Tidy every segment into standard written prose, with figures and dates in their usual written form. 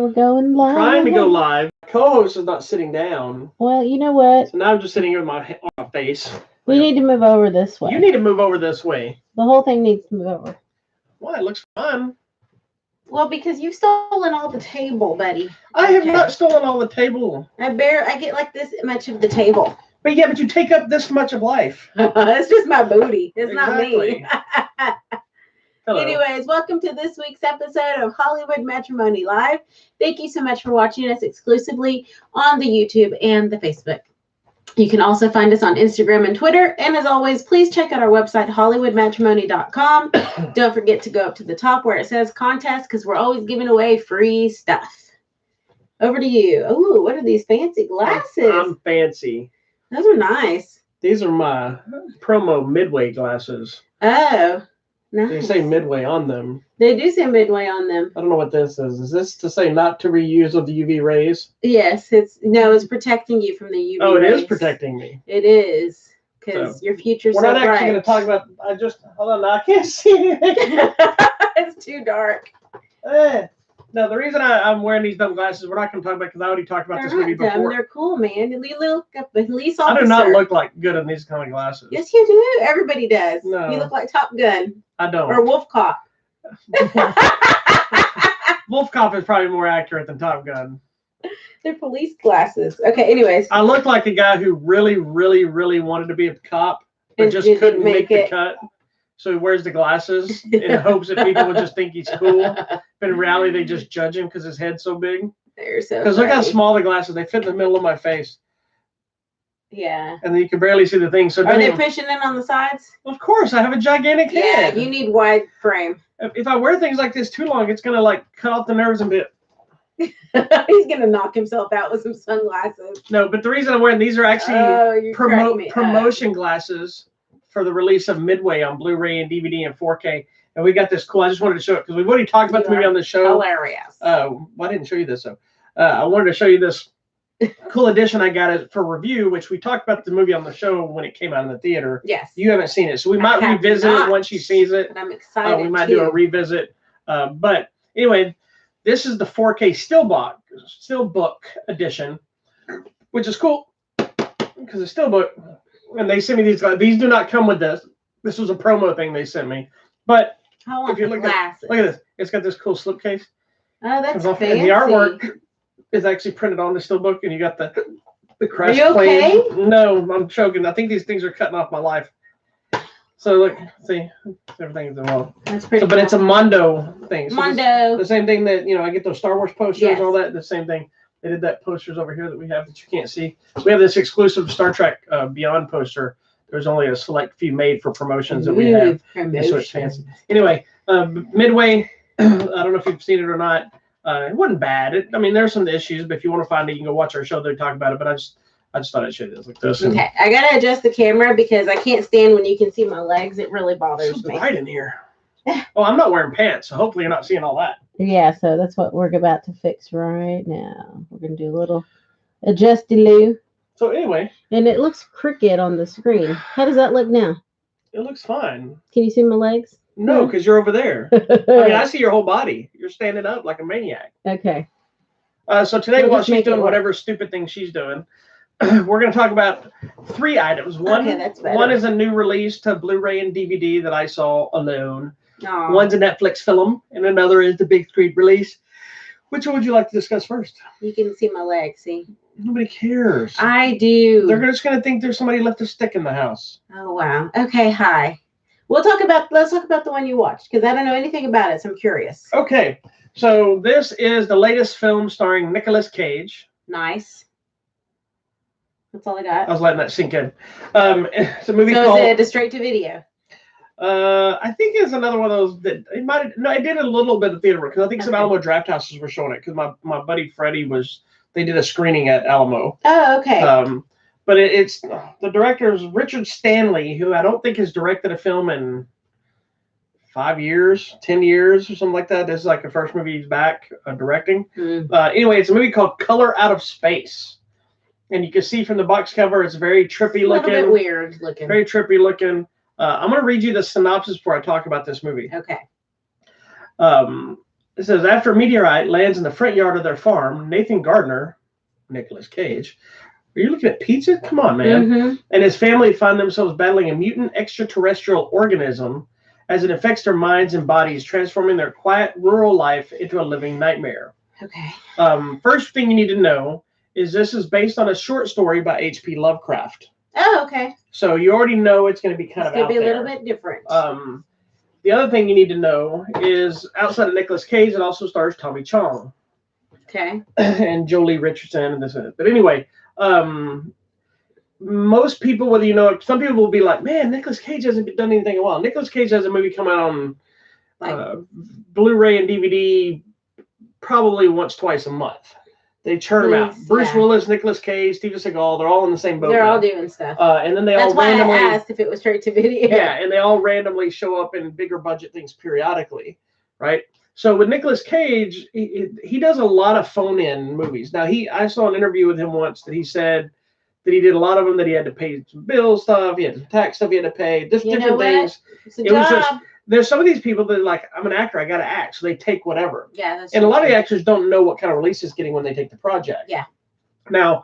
we're going live. Trying to go live. Co-host is not sitting down. Well, you know what? So now I'm just sitting here with on my face. We need to move over this way. You need to move over this way. The whole thing needs to move over. Why? It looks fun. Well, because you've stolen all the table, buddy. I have not stolen all the table. I get like this much of the table. But yeah, but you take up this much of life. It's just my booty. It's not me. Hello. Anyways, welcome to this week's episode of Hollywood Matrimony Live. Thank you so much for watching us exclusively on the YouTube and the Facebook. You can also find us on Instagram and Twitter. And as always, please check out our website, hollywoodmatrimony.com. Don't forget to go up to the top where it says contest because we're always giving away free stuff. Over to you. Oh, what are these fancy glasses? I'm fancy. Those are nice. These are my promo Midway glasses. Oh, nice. They say Midway on them. They do say Midway on them. I don't know what this is. Is this to say not to reuse of the UV rays? Yes, it's protecting you from the UV Oh, it rays. is protecting me. It is, because your future's so bright. We're not actually going to talk about. Hold on. I can't see anything. It's too dark. No, the reason I'm wearing these dumb glasses, we're not going to talk about because I already talked about this movie before. They're cool, man. You look like a police officer. I do not look like good in these kind of glasses. Yes, you do. Everybody does. No. You look like Top Gun. I don't. Or Wolf Cop. Wolf Cop is probably more accurate than Top Gun. They're police glasses. Okay, anyways. I look like a guy who really, really, really wanted to be a cop, but And just didn't couldn't make make it. the cut. So he wears the glasses in hopes that people would just think he's cool. But in reality, they just judge him because his head's so big. They're so Because look how funny. small the glasses. They fit in the middle of my face. Yeah. And then you can barely see the thing. So Are they pushing in on the sides? Of course, I have a gigantic Yeah, head. you need wide frame. If I wear things like this too long, it's gonna like cut off the nerves a bit. He's gonna knock himself out with some sunglasses. No, but the reason I'm wearing these are actually promotion glasses for the release of Midway on Blu-ray and DVD and 4K. And we got this cool. I just wanted to show it because we've already talked about the movie on the show. Hilarious. Well, I didn't show you this though. I wanted to show you this cool edition I got it for review, which we talked about the movie on the show when it came out in the theater. Yes. You haven't seen it, so we might revisit it once she sees it. And I'm excited. We might do a revisit. But anyway, this is the 4K Steelbook edition, which is cool because it's Steelbook. And they sent me these. These do not come with this. This was a promo thing they sent me. But if you look at this, it's got this cool slipcase. Oh, that's fancy. And the artwork is actually printed on the Steelbook, and you got the crest Are you okay? plane. No, I'm choking. I think these things are cutting off my life. So look, see, everything's involved. That's pretty cool. But it's a Mondo thing. So Mondo. the same thing that, I get those Star Wars posters Yes. and all that. The same thing. They did that posters over here that we have that you can't see. So we have this exclusive Star Trek Beyond poster. There's only a select few made for promotions that we have. So it's fancy. Anyway, Midway, I don't know if you've seen it or not. It wasn't bad. There's some issues, but if you want to find it, you can go watch our show. They talk about it. But I just thought I'd show you this like this. Okay, I gotta adjust the camera because I can't stand when you can see my legs. It really bothers It's so me. bright in here. Well, I'm not wearing pants, so hopefully you're not seeing all that. Yeah, so that's what we're about to fix right now. We're going to do a little adjusty-loo. So anyway. And it looks crooked on the screen. How does that look now? It looks fine. Can you see my legs? No, because you're over there. I see your whole body. You're standing up like a maniac. Okay. So today, while she's doing whatever stupid thing she's doing, we're going to talk about 3 items. One is a new release to Blu-ray and DVD that I saw alone. Aww. One's a Netflix film, and another is the big screen release. Which one would you like to discuss first? You can see my legs, see? Nobody cares. I do. They're just going to think there's somebody left a stick in the house. Oh, wow. Okay, hi. Let's talk about the one you watched, because I don't know anything about it, so I'm curious. Okay, so this is the latest film starring Nicolas Cage. Nice. That's all I got. I was letting that sink in. It's a movie called... So is it a straight-to-video? I think it's another one of those that it might have, no, I did a little bit of theater because I think some Alamo Draft Houses were showing it because my buddy Freddie they did a screening at Alamo. Oh, okay. But it's the director is Richard Stanley, who I don't think has directed a film in 5 years, 10 years, or something like that. This is like the first movie he's back directing. Anyway, it's a movie called Color Out of Space. And you can see from the box cover, it's very trippy looking. A little bit weird looking. Very trippy looking. I'm going to read you the synopsis before I talk about this movie. Okay. It says, after a meteorite lands in the front yard of their farm, Nathan Gardner, Nicolas Cage, are you looking at pizza? Come on, man. And his family find themselves battling a mutant extraterrestrial organism as it affects their minds and bodies, transforming their quiet rural life into a living nightmare. Okay. First thing you need to know is this is based on a short story by H.P. Lovecraft. Oh, okay. So you already know it's going to be kind of out there. It's going to be a little bit different. The other thing you need to know is outside of Nicolas Cage, it also stars Tommy Chong. Okay. And Jolie Richardson and this and that. But anyway, most people, whether you know, some people will be like, man, Nicolas Cage hasn't done anything in a while. Nicolas Cage has a movie come out on Blu-ray and DVD probably once, twice a month. They churn them out. Bruce Willis, Nicolas Cage, Steven Seagal, they're all in the same boat. They're all doing stuff. And then That's why I asked if it was straight to video. Yeah, and they all randomly show up in bigger budget things periodically, right? So with Nicolas Cage, he does a lot of phone-in movies. Now, I saw an interview with him once that he said that he did a lot of them, that he had to pay some bill stuff, he had some tax stuff he had to pay, just different things. It's a job. Was just, there's some of these people that are like, I'm an actor, I got to act, so they take whatever. Yeah, that's and a lot of the actors don't know what kind of release is getting when they take the project. Yeah. Now,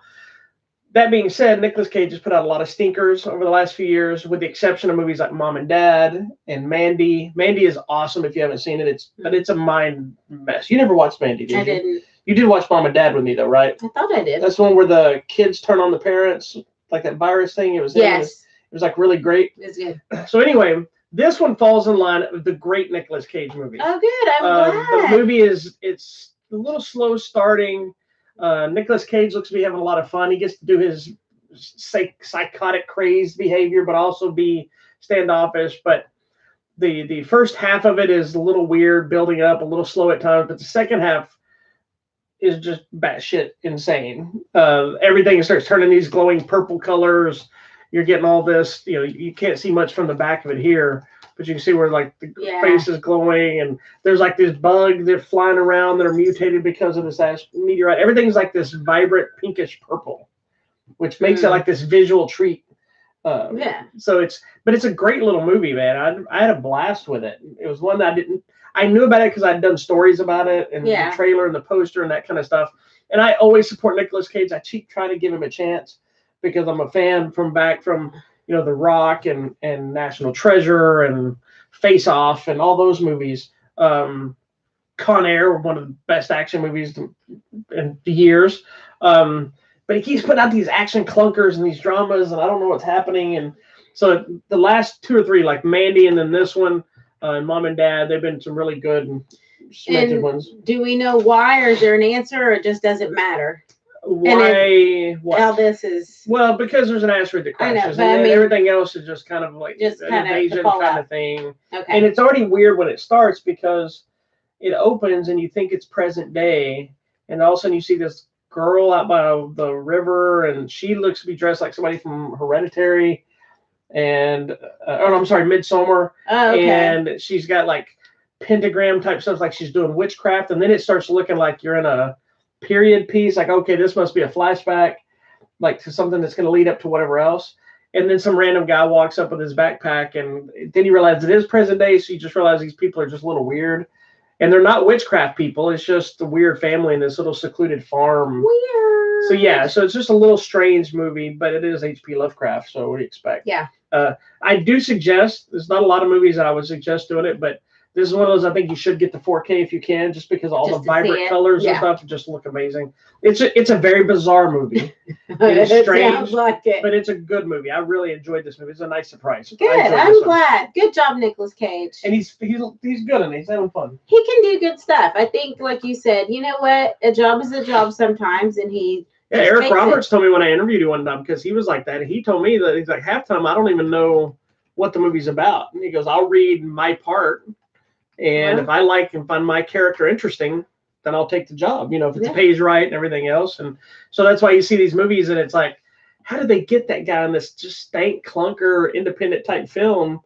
that being said, Nicolas Cage has put out a lot of stinkers over the last few years, with the exception of movies like Mom and Dad and Mandy. Mandy is awesome if you haven't seen it. But it's a mind mess. You never watched Mandy, did you? I didn't. You did watch Mom and Dad with me, though, right? I thought I did. That's the one where the kids turn on the parents, like that virus thing. It was yes. It was like really great. It's good. So anyway, this one falls in line with the great Nicolas Cage movie. Oh, good. I'm glad. The movie it's a little slow starting. Nicolas Cage looks to be having a lot of fun. He gets to do his psychotic, crazed behavior, but also be standoffish. But the first half of it is a little weird, building up, a little slow at times. But the second half is just batshit insane. Everything starts turning these glowing purple colors. You're getting all this, you can't see much from the back of it here, but you can see where like the face is glowing, and there's like this bug that flying around that are mutated because of this meteorite. Everything's like this vibrant pinkish purple, which makes it like this visual treat. So it's a great little movie, man. I had a blast with it. It was one that I knew about it because I'd done stories about it and the trailer and the poster and that kind of stuff. And I always support Nicolas Cage. I keep trying to give him a chance because I'm a fan from The Rock and National Treasure and Face Off and all those movies. Con Air, one of the best action movies in years. But he keeps putting out these action clunkers and these dramas, and I don't know what's happening. And so the last two or three, like Mandy and then this one, and Mom and Dad, they've been some really good and cemented ones. Do we know why, or is there an answer, or it just doesn't matter? Why? All this is because there's an asteroid that crashes, and everything else is just kind of like an invasion kind of thing. Okay. And it's already weird when it starts because it opens and you think it's present day, and all of a sudden you see this girl out by the river, and she looks to be dressed like somebody from Hereditary, and Midsommar. Oh, okay. And she's got like pentagram type stuff, like she's doing witchcraft, and then it starts looking like you're in a period piece, like, okay, this must be a flashback, like to something that's going to lead up to whatever else. And then some random guy walks up with his backpack, and then you realize it is present day, so you just realize these people are just a little weird. And they're not witchcraft people, it's just a weird family in this little secluded farm. Weird. So it's just a little strange movie, but it is H.P. Lovecraft, so what do you expect? Yeah. I do suggest, there's not a lot of movies that I would suggest doing it, but this is one of those I think you should get the 4K if you can, just because all the vibrant colors and stuff just look amazing. It's a very bizarre movy. It is strange, sounds like it. But it's a good movie. I really enjoyed this movie. It's a nice surprise. Good. I'm glad. Good job, Nicolas Cage. And he's good and he's having fun. He can do good stuff. I think, like you said, you know what? A job is a job sometimes, and he. Yeah, Eric Roberts told me when I interviewed you one time, because he was like that. And he told me that he's like, half time I don't even know what the movie's about. And he goes, I'll read my part. And if I find my character interesting, then I'll take the job, if it pays right and everything else. And so that's why you see these movies and it's like, how did they get that guy in this just stank clunker independent type film?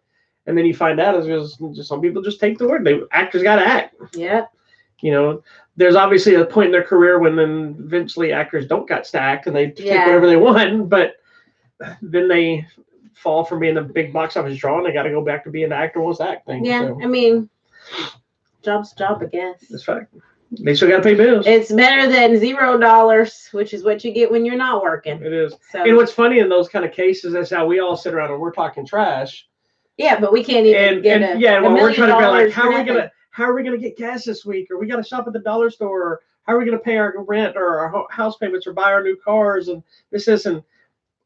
And then you find out it's just some people just take the word. Actors got to act. Yeah. There's obviously a point in their career when then eventually actors don't got stacked and they take whatever they want, but then they fall from being a big box office draw and they got to go back to being an actor was acting. Yeah. So. I mean, job's a job, I guess. That's right. They still got to pay bills. It's better than $0, which is what you get when you're not working. It is. So, And what's funny in those kind of cases, that's how we all sit around and we're talking trash. yeah, but we can't even get and a yeah, well, we're trying to be like, how how are we gonna get gas this week, or we got to shop at the dollar store, or how are we gonna pay our rent or our house payments or buy our new cars, and and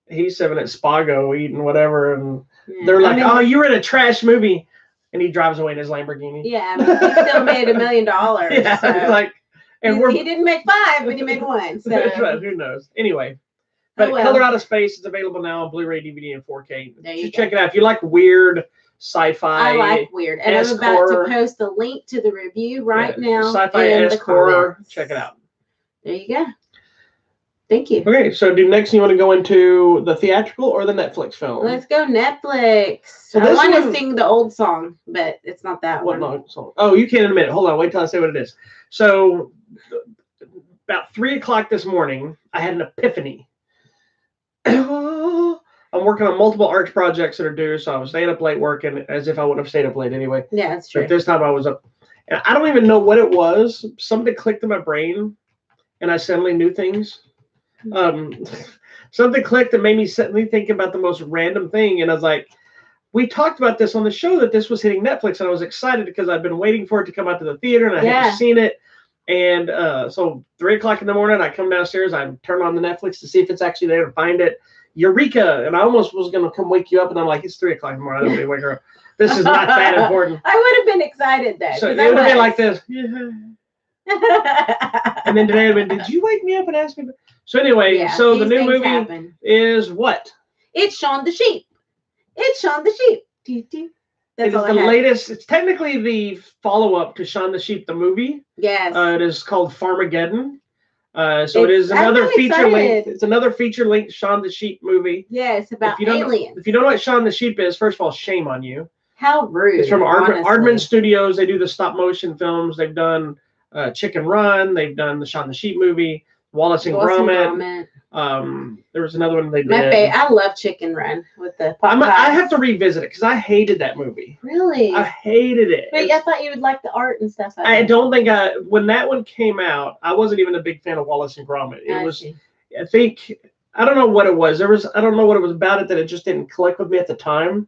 he's sitting at Spago eating whatever, and they're like, oh, you were in a trash movie. And he drives away in his Lamborghini. Yeah, I mean, he still made $1 million. Yeah, so. like, and he didn't make 5, but he made 1. So who knows? Anyway, but Color Out of Space is available now on Blu-ray, DVD, and 4K. Just check it out if you like weird sci-fi. I like weird, and I'm about to post a link to the review now. Sci-fi esque horror. Check it out. There you go. Thank you. Okay, so next you want to go into the theatrical or the Netflix film? Let's go Netflix. So I want to sing the old song, but it's not that one. What song? Oh, you can in a minute. Hold on. Wait till I say what it is. So about 3 o'clock this morning, I had an epiphany. I'm working on multiple art projects that are due, so I was staying up late working as if I wouldn't have stayed up late anyway. Yeah, that's true. But this time I was up. And I don't even know what it was. Something clicked in my brain, and I suddenly knew things. Something clicked and made me suddenly think about the most random thing, and I was like, we talked about this on the show that this was hitting Netflix, and I was excited because I've been waiting for it to come out to the theater, and I hadn't seen it. And so 3 o'clock in the morning, I come downstairs, I turn on the Netflix to see if it's actually there to find it. Eureka! And I almost was going to come wake you up, and I'm like, it's 3 o'clock in the morning, I don't need to wake her up. This is not that important. I would have been excited then. So it would have been like this. Yeah. And then today I've been, did you wake me up and ask me? So anyway, so the new movie is what? It's Shaun the Sheep. It's Shaun the Sheep. It is the latest. It's technically the follow-up to Shaun the Sheep, the movie. Yes. It is called Farmageddon. So it is another feature length. It's another feature length Shaun the Sheep movie. Yes, about aliens. If you don't know what Shaun the Sheep is, first of all, shame on you. How rude. It's from Aardman Studios. They do the stop motion films. They've done Chicken Run. They've done the Shaun the Sheep movie. Wallace and Gromit. There was another one they did. I love Chicken Run with the Popeyes. I have to revisit it because I hated that movie. Really? I hated it. Wait, I thought you would like the art and stuff. I don't think when that one came out, I wasn't even a big fan of Wallace and Gromit. I don't know what it was. I don't know what it was about it that it just didn't click with me at the time.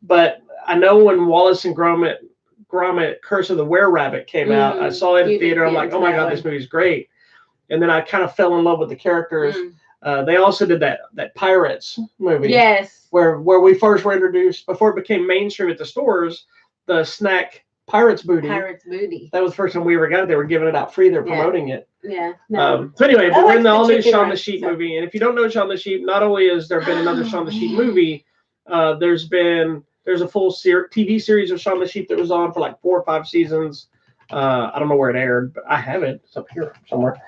But I know when Wallace and Gromit Curse of the Were-Rabbit came out, I saw it in the theater. I'm like, oh my God, this movie's great. And then I kind of fell in love with the characters. They also did that Pirates movie. Yes. Where we first were introduced, before it became mainstream at the stores, the snack Pirates Booty. Pirates Booty. That was the first time we ever got it. They were giving it out free. They're promoting it. Yeah. No. So anyway, but we're in the all-new Shaun the Sheep movie. And if you don't know Shaun the Sheep, not only has there been another Shaun the Sheep movie, there's a full TV series of Shaun the Sheep that was on for like 4 or 5 seasons. I don't know where it aired, but I have it. It's up here somewhere.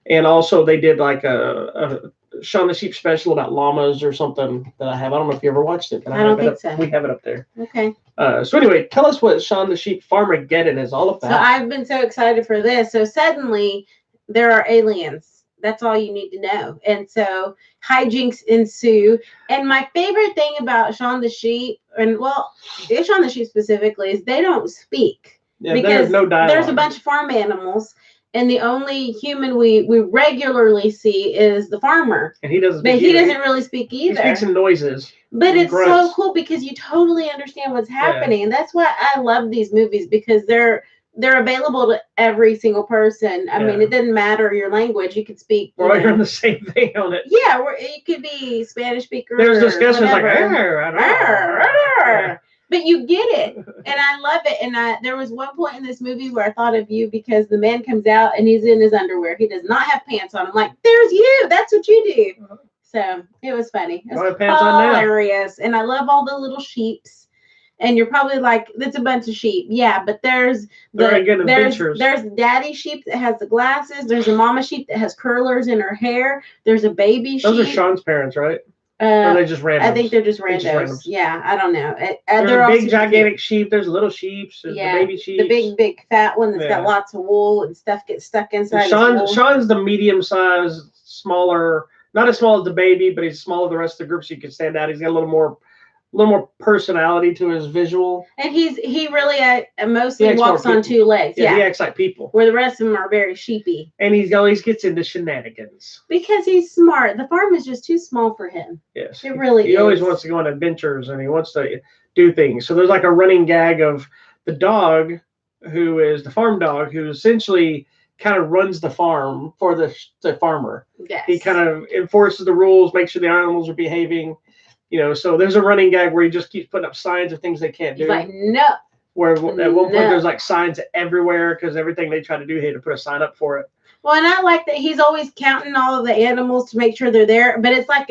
And also they did like a Shaun the Sheep special about llamas or something that I have. I don't know if you ever watched it, but I don't think so. We have it up there. Okay. So anyway, tell us what Shaun the Sheep Farmageddon is all about. So I've been so excited for this. So suddenly there are aliens. That's all you need to know. And so hijinks ensue. And my favorite thing about Shaun the Sheep, Shaun the Sheep specifically, is they don't speak. Yeah, there's no dialogue. There's a bunch of farm animals. And the only human we regularly see is the farmer. And he doesn't really speak either. He speaks in noises. But it's so cool because you totally understand what's happening. And that's why I love these movies, because they're available to every single person. I mean, it doesn't matter your language. You could speak. We're on the same thing on it. Yeah, it could be Spanish speaker. There's discussions like, arr. But you get it, and I love it. And there was one point in this movie where I thought of you, because the man comes out and he's in his underwear. He does not have pants on. I'm like, there's you. That's what you do. So it was funny. It was hilarious. And I love all the little sheeps. And you're probably like, that's a bunch of sheep. Yeah, but there's daddy sheep that has the glasses. There's a mama sheep that has curlers in her hair. There's a baby sheep. Those are Sean's parents, right? Or are they just randoms? I think they're just randos. Yeah, I don't know. They're a big, gigantic sheep. There's little sheep. There's the baby sheep. The big, fat one that's got lots of wool and stuff gets stuck inside. Sean's the medium-sized, smaller, not as small as the baby, but he's smaller than the rest of the group, so you can stand out. He's got a little more little more personality to his visual. And he really mostly acts walks more on two legs. Yeah, he acts like people. Where the rest of them are very sheepy. And he always gets into shenanigans. Because he's smart. The farm is just too small for him. Yes. It really is. He always wants to go on adventures and he wants to do things. So there's like a running gag of the dog, who is the farm dog, who essentially kind of runs the farm for the farmer. Yes. He kind of enforces the rules, makes sure the animals are behaving. So there's a running gag where he just keeps putting up signs of things they can't do. He's like, no. Where at one point there's like signs everywhere because everything they try to do, he had to put a sign up for it. Well, and I like that he's always counting all of the animals to make sure they're there. But it's like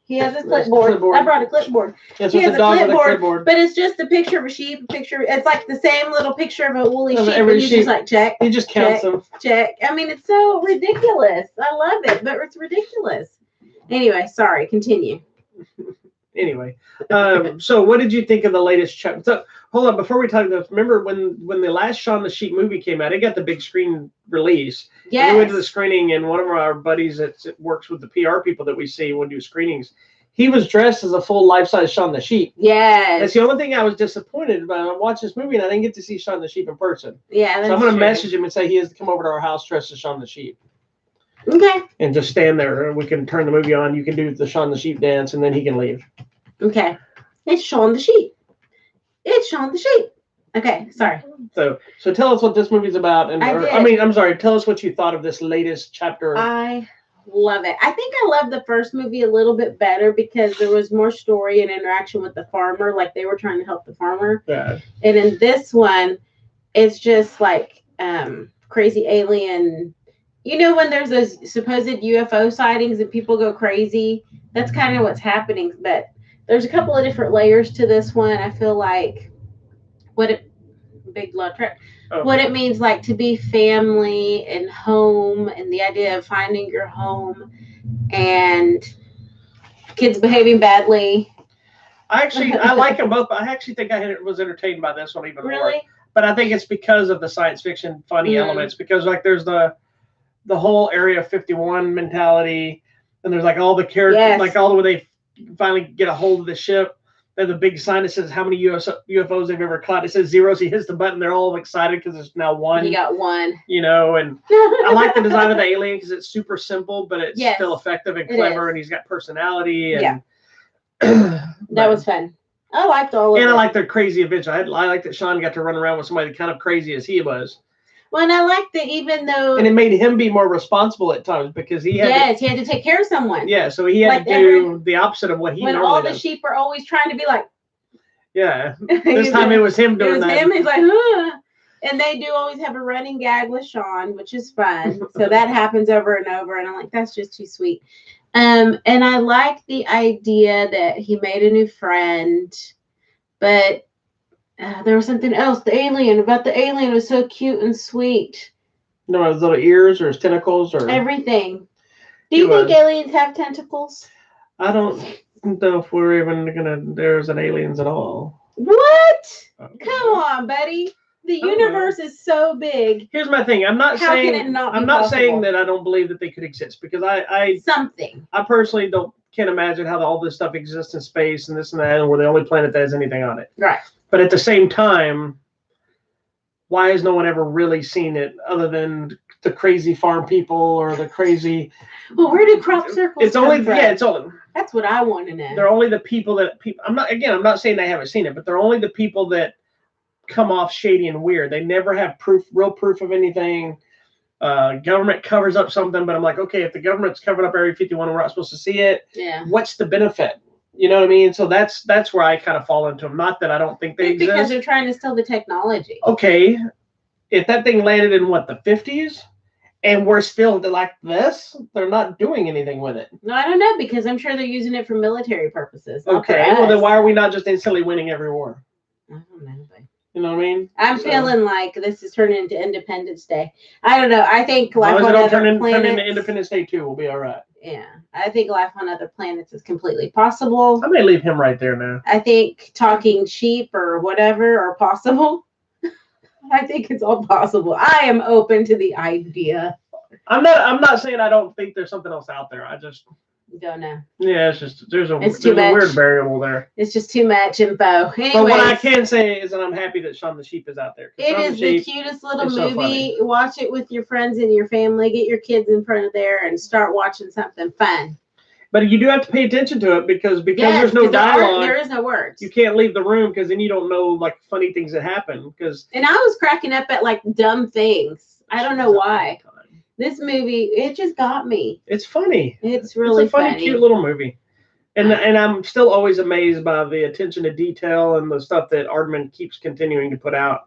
he has a clipboard. I brought a clipboard. Yes, he has a dog with a clipboard. But it's just a picture of a sheep, it's like the same little picture of a woolly sheep. Every and just like check. He just counts them. Check. I mean, it's so ridiculous. I love it, but it's ridiculous. Anyway, sorry. Continue. Anyway, so what did you think of the latest chapter? So hold on, before we talk about this, remember when the last Shaun the Sheep movie came out, it got the big screen release. Yes. We went to the screening, and one of our buddies that works with the PR people that we see when we do screenings, he was dressed as a full life-size Shaun the Sheep. Yes. That's the only thing I was disappointed about. I watched this movie and I didn't get to see Shaun the Sheep in person. Yeah, that's so I'm going to true. message him and say he has to come over to our house dressed as Shaun the Sheep. Okay. And just stand there. We can turn the movie on. You can do the Shaun the Sheep dance, and then he can leave. Okay. It's Shaun the Sheep. It's Shaun the Sheep. Okay, sorry. So tell us what this movie's about. I'm sorry. Tell us what you thought of this latest chapter. I love it. I think I loved the first movie a little bit better because there was more story and interaction with the farmer. Like they were trying to help the farmer. Yeah. And in this one, it's just like crazy alien. When there's those supposed UFO sightings and people go crazy, that's kind of what's happening. But there's a couple of different layers to this one. I feel like what it means like to be family and home and the idea of finding your home and kids behaving badly. I like them both, but I actually think I was entertained by this one even more. But I think it's because of the science fiction funny elements, because like there's the whole Area 51 mentality, and there's like all the characters, like all the way they finally get a hold of the ship. There's a big sign that says how many UFOs they've ever caught. It says 0. So he hits the button. They're all excited because there's now 1. He got 1. And I like the design of the alien because it's super simple, but it's still effective and clever, and he's got personality. And that was fun. I liked all of it. And I like their crazy adventure. I like that Shaun got to run around with somebody kind of crazy as he was. Well, and I like that even though... And it made him be more responsible at times because he had he had to take care of someone. Yeah, so he had to do the opposite of what he normally does. When all the sheep are always trying to be like... Yeah. This time it was him doing that. It was him. He's like, huh. And they do always have a running gag with Shaun, which is fun. So that happens over and over. And I'm like, that's just too sweet. And I like the idea that he made a new friend. But... there was something else. The alien was so cute and sweet. No, his little ears or his tentacles or everything. Do you think aliens have tentacles? I don't know if we're even there's an aliens at all. What? Come on, buddy. The universe is so big. Here's my thing. I'm not saying that I don't believe that they could exist because I personally can't imagine how all this stuff exists in space and this and that, and we're the only planet that has anything on it. Right. But at the same time, why has no one ever really seen it other than the crazy farm people or the crazy... Well, where do crop circles come from? It's only... That's what I want to know. They're only the people that... I'm not saying they haven't seen it, but they're only the people that come off shady and weird. They never have real proof of anything. Government covers up something, but I'm like, okay, if the government's covered up Area 51 and we're not supposed to see it, what's the benefit? You know what I mean? So that's where I kind of fall into them. Not that I don't think they exist. Because they're trying to steal the technology. Okay. If that thing landed in the 50s and we're still like this, they're not doing anything with it. No, I don't know, because I'm sure they're using it for military purposes. Okay. Well, then why are we not just instantly winning every war? I don't know. You know what I mean? I'm feeling like this is turning into Independence Day. I don't know. I think life on other planets... turn into Independence Day 2, we'll be all right. Yeah. I think life on other planets is completely possible. I may leave him right there now. I think talking sheep or whatever are possible. I think it's all possible. I am open to the idea. I'm not saying I don't think there's something else out there. Don't know. Yeah, it's just there's a It's too weird much. variable there. It's just too much info. Anyways, But what I can say is that I'm happy that Shaun the Sheep is out there. it is the cutest little movie. Watch it with your friends and your family. Get your kids in front of there and start watching something fun. But you do have to pay attention to it because Yes, there's no dialogue. There is no words. You can't leave the room because then you don't know like funny things that happen. And I was cracking up at like dumb things. I don't know why. This movie, it just got me. It's funny. It's really it's a funny, cute little movie. And I'm still always amazed by the attention to detail and the stuff that Aardman keeps continuing to put out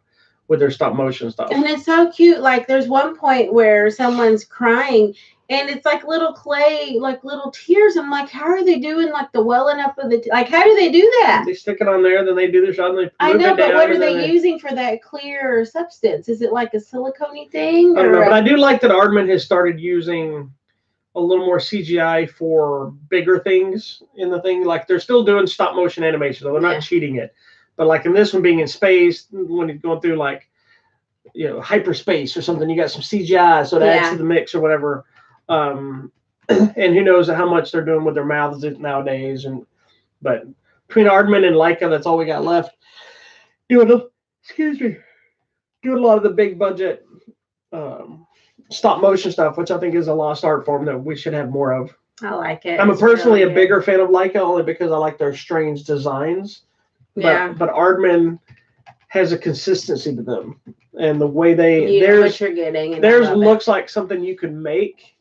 with their stop motion stuff. And it's so cute. Like there's one point where someone's crying and it's like little clay, like little tears. I'm like, how are they doing like the welling up of the, like, how do they do that? They stick it on there, then they do their shot and they I move know, it but down, what are they using for that clear substance? Is it like a silicone thing? I don't know, but I do like that Aardman has started using a little more CGI for bigger things in the thing. Like they're still doing stop motion animation, so they're not cheating it. But like in this one being in space, when you're going through like, you know, hyperspace or something, you got some CGI, so it adds to the mix or whatever. And who knows how much they're doing with their mouths nowadays. But between Aardman and Leica, that's all we got left. Doing a lot of the big budget stop motion stuff, which I think is a lost art form that we should have more of. I like it. I'm personally a bigger fan of Leica only because I like their strange designs. But Aardman has a consistency to them, and the way you know what you're getting. Theirs looks like something you could make,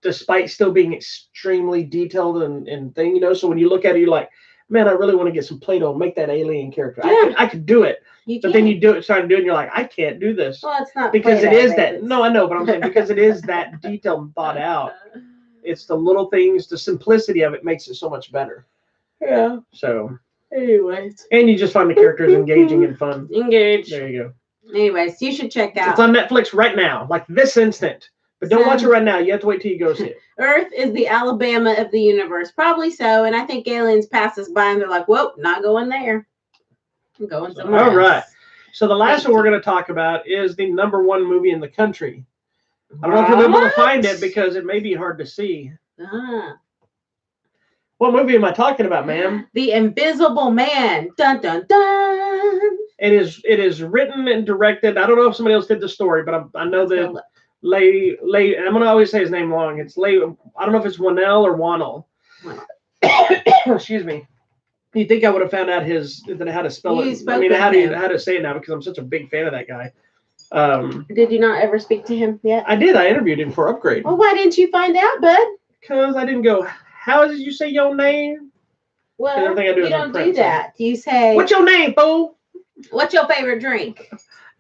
despite still being extremely detailed and thing. You know, so when you look at it, you're like, man, I really want to get some Play-Doh and make that alien character. Yeah. I could do it. But then you try to do it, and you're like, I can't do this. Well, it's not because it is that. No, I know, but I'm saying because it is that detailed and thought out. It's the little things, the simplicity of it makes it so much better. Yeah. So. Anyways. And you just find the characters engaging and fun. Engaged. There you go. Anyways, you should check out. It's on Netflix right now, like this instant. But don't watch it right now. You have to wait till you go see it. Earth is the Alabama of the universe. Probably so. And I think aliens pass us by and they're like, whoa, not going there. I'm going somewhere else. All right. So the last one we're going to talk about is the #1 movie in the country. I don't know if you'll be able to find it because it may be hard to see. What movie am I talking about, ma'am? The Invisible Man. Dun, dun, dun. It is written and directed. I don't know if somebody else did the story, but I know that Lay, I'm going to always say his name wrong. It's Lay. I don't know if it's Wannell or Wannell. Excuse me. You'd think I would have found out how to spell it. I mean, how to say it now because I'm such a big fan of that guy. Did you not ever speak to him yet? I did. I interviewed him for Upgrade. Well, why didn't you find out, bud? Because I didn't go, how did you say your name? Well, you don't do that. You say, what's your name, fool? What's your favorite drink?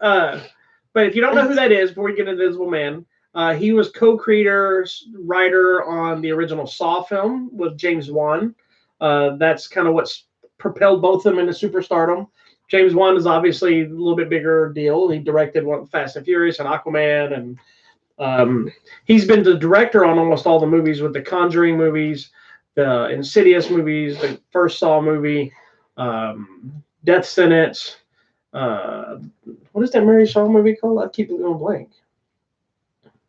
But if you don't know who that is, before you get into Invisible Man, he was co-creator, writer on the original Saw film with James Wan. That's kind of what's propelled both of them into superstardom. James Wan is obviously a little bit bigger deal. He directed Fast and Furious and Aquaman, and he's been the director on almost all the movies with the Conjuring movies, the Insidious movies, the first Saw movie, Death Sentence. What is that Mary Shaw movie called? I keep going blank.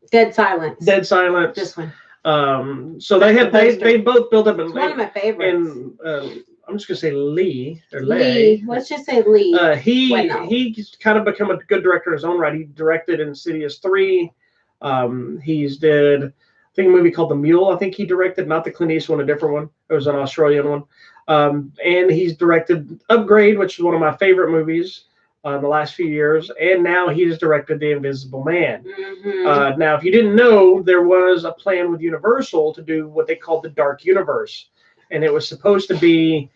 Dead Silence. Dead Silence. This one. So they both built up. It's one of my favorites. And I'm just gonna say Lee or Lee. Let's just say Lee. He's kind of become a good director in his own right. He directed Insidious 3. He's did I think a movie called The Mule. I think he directed, not the Clint Eastwood one, a different one. It was an Australian one. And he's directed Upgrade, which is one of my favorite movies in the last few years. And now he's directed The Invisible Man. Mm-hmm. Now, if you didn't know, there was a plan with Universal to do what they called the Dark Universe. And it was supposed to be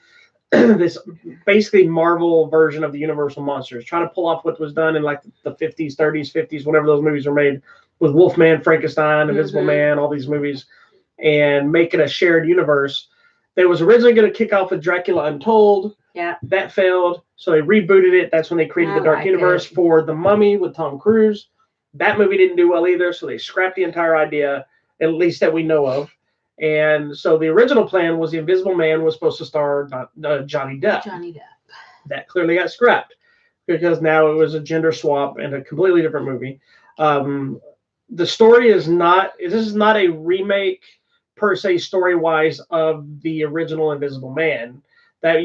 this basically Marvel version of the Universal Monsters, trying to pull off what was done in like the 50s, 30s, 50s, whenever those movies were made, with Wolfman, Frankenstein, Invisible Man, all these movies, and make it a shared universe. They was originally going to kick off with Dracula Untold. Yeah. That failed, so they rebooted it. That's when they created the Dark Universe for The Mummy with Tom Cruise. That movie didn't do well either, so they scrapped the entire idea, at least that we know of. And so the original plan was The Invisible Man was supposed to star Johnny Depp. Johnny Depp. That clearly got scrapped because now it was a gender swap and a completely different movie. The story is not. This is not a remake per se story wise of the original Invisible Man. That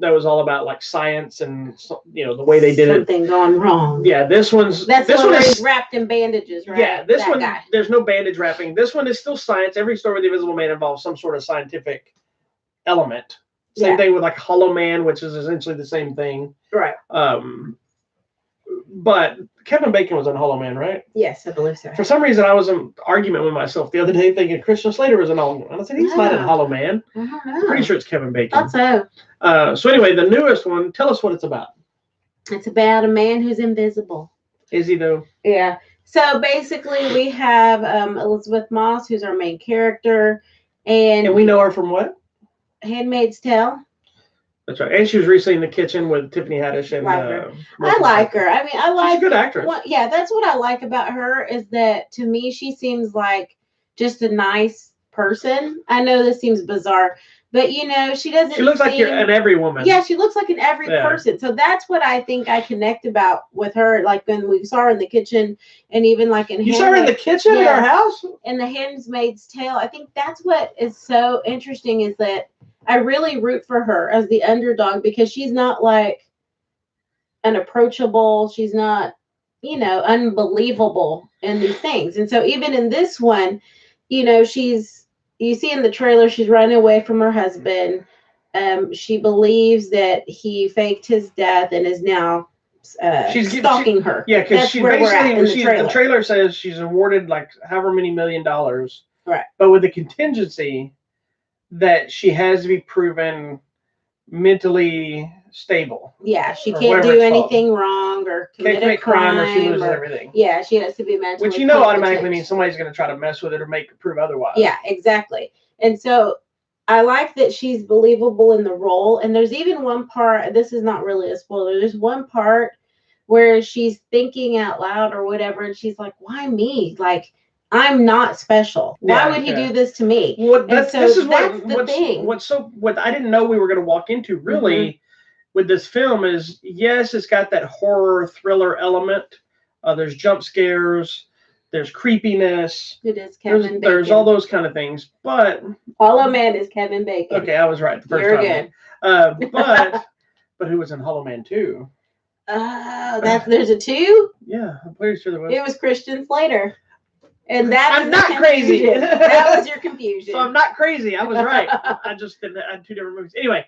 was all about like science and the way they did Something gone wrong. Yeah, this one is wrapped in bandages, right? Yeah, this one there's no bandage wrapping. This one is still science. Every story with the Invisible Man involves some sort of scientific element. Same thing with like Hollow Man, which is essentially the same thing. Right. But Kevin Bacon was in Hollow Man, right? Yes, I believe so. For some reason, I was in argument with myself the other day thinking Christian Slater was in Hollow Man. And I said, he's not in Hollow Man. I don't know. I'm pretty sure it's Kevin Bacon. Thought so. So anyway, the newest one, tell us what it's about. It's about a man who's invisible. Is he though? Yeah. So basically, we have Elizabeth Moss, who's our main character. And we know her from what? Handmaid's Tale. That's right. And she was recently in the kitchen with Tiffany Haddish. And I like her. I mean, she's a good actress. Yeah, that's what I like about her is that to me, she seems like just a nice person. I know this seems bizarre, but she doesn't. She looks like an every woman. Yeah, she looks like an every person. So that's what I think I connect about with her. Like when we saw her in the kitchen, and even like in you saw her in the kitchen in our house. In the Handmaid's Tale, I think that's what is so interesting is that I really root for her as the underdog because she's not like unapproachable. She's not, unbelievable in these things. And so even in this one, you see in the trailer, she's running away from her husband. She believes that he faked his death and is now stalking her. Yeah, because the trailer says she's awarded like however many $1 million. Right. But with the contingency that she has to be proven mentally stable. Yeah, she can't do anything wrong or commit a crime or she loses everything. Yeah, she has to be mentally. Which automatically means somebody's going to try to mess with it or prove otherwise. Yeah, exactly. And so I like that she's believable in the role. And there's even one part. This is not really a spoiler. There's one part where she's thinking out loud or whatever, and she's like, "Why me? Like, I'm not special. Why would he do this to me?" Well, that's the thing. What I didn't know we were going to walk into really with this film is, yes, it's got that horror thriller element. There's jump scares. There's creepiness. It is Kevin Bacon. There's all those kind of things. But Hollow Man is Kevin Bacon. Okay, I was right the first You're time. You're good. But who was in Hollow Man 2? There's a 2? Yeah, I'm pretty sure there was. It was Christian Slater. And I'm not crazy. That was your confusion. So I'm not crazy. I was right. I just did had 2 different movies. Anyway,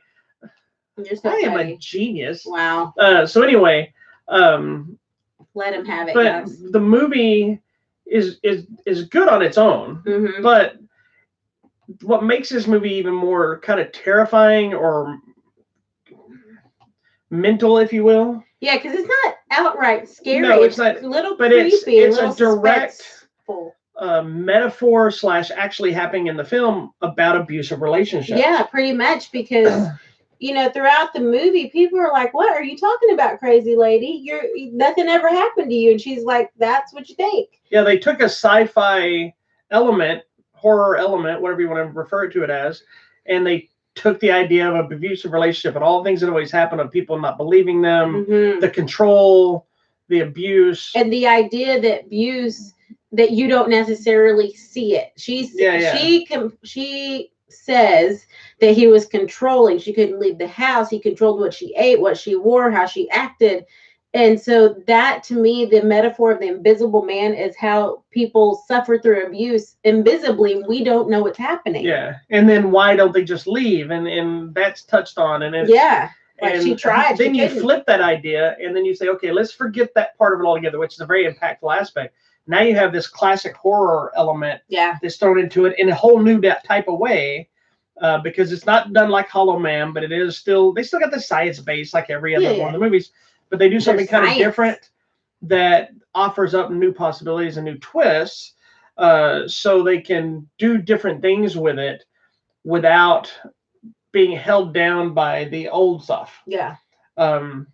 you're so I am funny. a genius. Wow. So anyway, let him have it. But guys. the movie is good on its own. Mm-hmm. But what makes this movie even more kind of terrifying or mental, if you will? Yeah, because it's not outright scary. No, it's not. A little but creepy. It's a direct suspenseful. Metaphor / actually happening in the film about abusive relationships. Yeah, pretty much because throughout the movie, people are like, "What are you talking about, crazy lady? Nothing ever happened to you," and she's like, "That's what you think." Yeah, they took a sci-fi element, horror element, whatever you want to refer to it as, and they took the idea of an abusive relationship and all the things that always happen of people not believing them, the control, the abuse, and the idea that abuse that you don't necessarily see it. She says that he was controlling. She couldn't leave the house. He controlled what she ate, what she wore, how she acted. And so that, to me, the metaphor of the invisible man is how people suffer through abuse invisibly. We don't know what's happening. Yeah. And then why don't they just leave? And that's touched on. And she tried. Then you flip that idea and then you say, okay, let's forget that part of it altogether, which is a very impactful aspect. Now you have this classic horror element that's thrown into it in a whole new type of way. Because it's not done like Hollow Man, but they still got the science base like every other one of the movies. But they do something kind of different that offers up new possibilities and new twists, so they can do different things with it without being held down by the old stuff. Yeah. And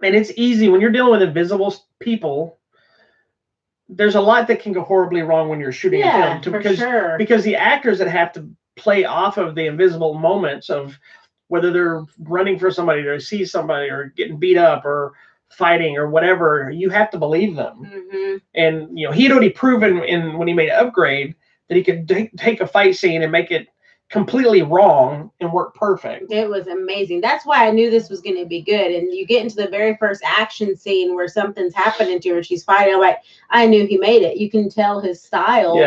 it's easy when you're dealing with invisible people. There's a lot that can go horribly wrong when you're shooting a film, because the actors that have to play off of the invisible moments of whether they're running for somebody or see somebody or getting beat up or fighting or whatever, you have to believe them. Mm-hmm. And he'd already proven when he made Upgrade that he could take a fight scene and make it completely wrong and work perfect. It was amazing. That's why I knew this was going to be good. And you get into the very first action scene where something's happening to her, she's fighting. I'm like, I knew he made it. You can tell his style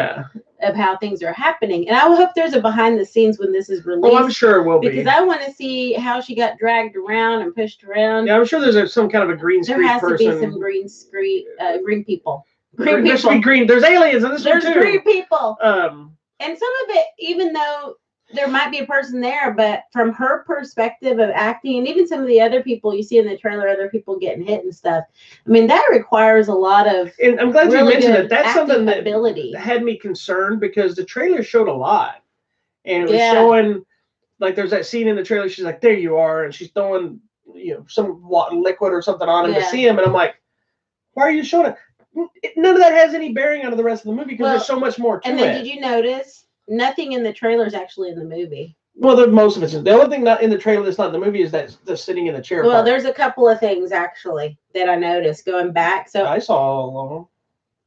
of how things are happening. And I hope there's a behind the scenes when this is released. Oh, I'm sure it will be. Because I want to see how she got dragged around and pushed around. Yeah, I'm sure there's some kind of a green screen person. There has to be some green people. There should be green. There's aliens in this one too. There's green people. And some of it, even though there might be a person there, but from her perspective of acting, and even some of the other people you see in the trailer, other people getting hit and stuff. I mean, that requires a lot of. And I'm glad really you mentioned that. That's something that ability. Had me concerned because the trailer showed a lot, and it was showing like there's that scene in the trailer. She's like, "There you are," and she's throwing some liquid or something on him to see him, and I'm like, "Why are you showing it?" None of that has any bearing on the rest of the movie because there's so much more to it. And then did you notice? Nothing in the trailer is actually in the movie. Well, most of it's the only thing not in the trailer that's not in the movie is that the sitting in the chair. Well, there's a couple of things actually that I noticed going back. So I saw all of them.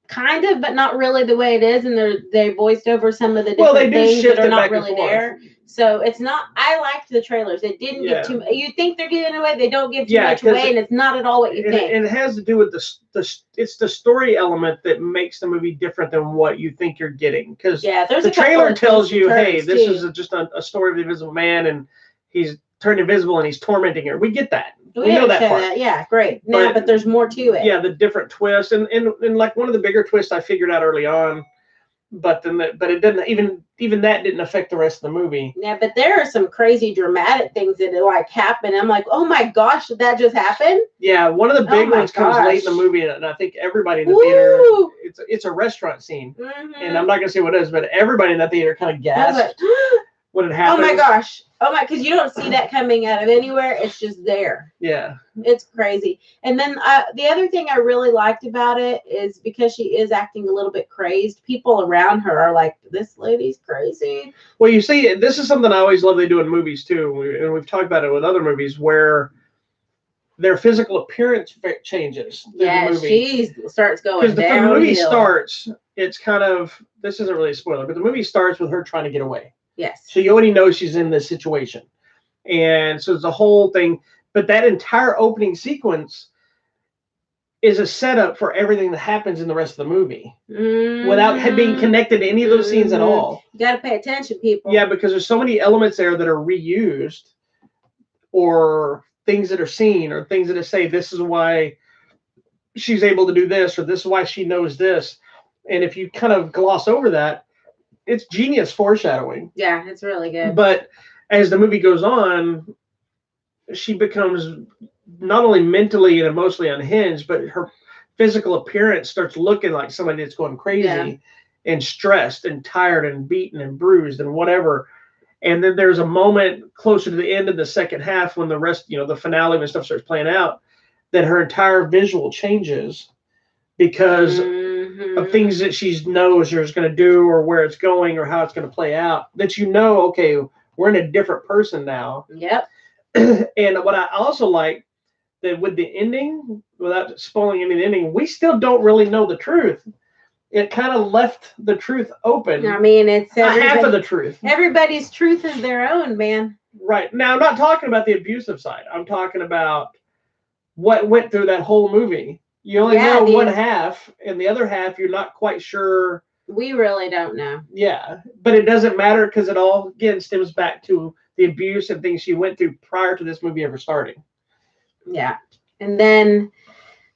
Kind of, but not really the way it is, and they voiced over some of the different things that are not really there. So it's not. I liked the trailers. It didn't give too. You think they're giving away, they don't give too much away, and it's not at all what you think. And it has to do with it's the story element that makes the movie different than what you think you're getting. Because the trailer tells you, hey, this is just a story of the Invisible Man, and he's turned invisible and he's tormenting her. We get that. We know that part. Yeah, great. But there's more to it. Yeah, the different twists, and like one of the bigger twists I figured out early on, but it didn't even that didn't affect the rest of the movie. Yeah, but there are some crazy dramatic things that like happen. I'm like, oh my gosh, did that just happen? Yeah, one of the big ones comes late in the movie, and I think everybody in the theater. It's a restaurant scene, and I'm not gonna say what it is, but everybody in that theater kind of gasped when it happened. Oh my gosh. Oh my, because you don't see that coming out of anywhere. It's just there. Yeah. It's crazy. And then the other thing I really liked about it is because she is acting a little bit crazed, people around her are like, this lady's crazy. Well, you see, this is something I always love they do in movies too. And we've talked about it with other movies where their physical appearance changes. Yeah, she starts going down. Because the movie starts, it's kind of, this isn't really a spoiler, but the movie starts with her trying to get away. Yes. So you already know she's in this situation. And so it's the whole thing. But that entire opening sequence is a setup for everything that happens in the rest of the movie without being connected to any of those scenes at all. You got to pay attention, people. Yeah, because there's so many elements there that are reused or things that are seen or things that are say, this is why she's able to do this or this is why she knows this. And if you kind of gloss over that, it's genius foreshadowing. Yeah, it's really good. But as the movie goes on, she becomes not only mentally and emotionally unhinged, but her physical appearance starts looking like somebody that's going crazy and stressed and tired and beaten and bruised and whatever. And then there's a moment closer to the end of the second half when the rest, the finale and stuff starts playing out, that her entire visual changes because of things that she knows she's going to do or where it's going or how it's going to play out, that okay, we're in a different person now. Yep. And what I also like, that with the ending, without spoiling any of the ending, we still don't really know the truth. It kind of left the truth open. I mean, it's half of the truth. Everybody's truth is their own, man. Right. Now, I'm not talking about the abusive side. I'm talking about what went through that whole movie. You only know one half, and the other half, you're not quite sure. We really don't know. Yeah, but it doesn't matter because it all, again, stems back to the abuse and things she went through prior to this movie ever starting. Yeah. And then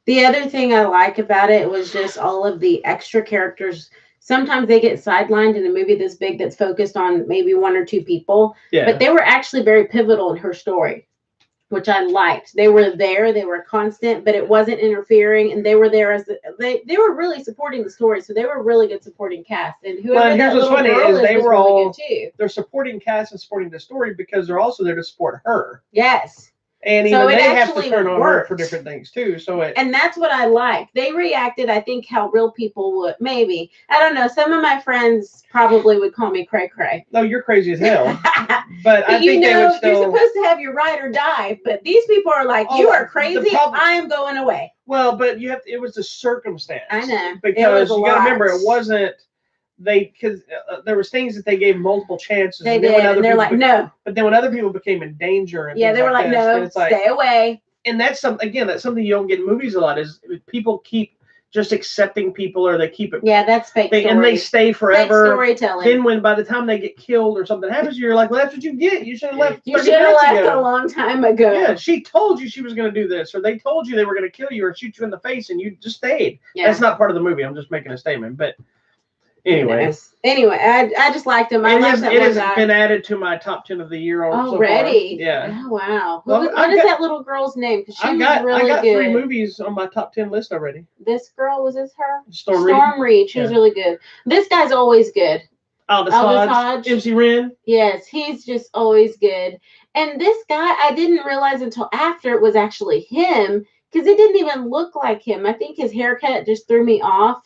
the other thing I like about it was just all of the extra characters. Sometimes they get sidelined in a movie this big that's focused on maybe one or two people. Yeah. But they were actually very pivotal in her story, which I liked. They were there, they were constant, but it wasn't interfering, and they were there as they were really supporting the story. So they were really good supporting cast. And whoever here's what's funny is they were all they're supporting cast and supporting the story because they're also there to support her. Yes. And even they have to turn on her for different things too. And that's what I like. They reacted, I think, how real people would. Maybe. I don't know. Some of my friends probably would call me cray-cray. No, you're crazy as hell. But I think they would still... You're supposed to have your ride or die. But these people are like, you are crazy. I am going away. Well, but it was the circumstance. I know. Because you got to remember, it wasn't because there was things that they gave multiple chances. They and then did, when other and they're people like, no. But then when other people became in danger, and Yeah, things they were like, this, then no, it's like, stay away. And that's that's something you don't get in movies a lot. Is people keep just accepting people, or they keep it. Yeah, that's fake story. And they stay forever. Fake storytelling. Then when by the time they get killed or something happens, you're like, well, that's what you get. You should have left. You should have left a long time ago. Yeah, she told you she was going to do this, or they told you they were going to kill you or shoot you in the face, and you just stayed. Yeah. That's not part of the movie. I'm just making a statement. But anyway. Anyway, I just liked them. It has been added to my top 10 of the year already. So yeah. Oh wow. Well, what is that little girl's name? Because she was really I got good. 3 movies on my top 10 list already. This girl, was this her? Storm Reed. She was really good. This guy's always good. Aldous Hodge. MC Ren. Yes, he's just always good. And this guy, I didn't realize until after it was actually him, because it didn't even look like him. I think his haircut just threw me off.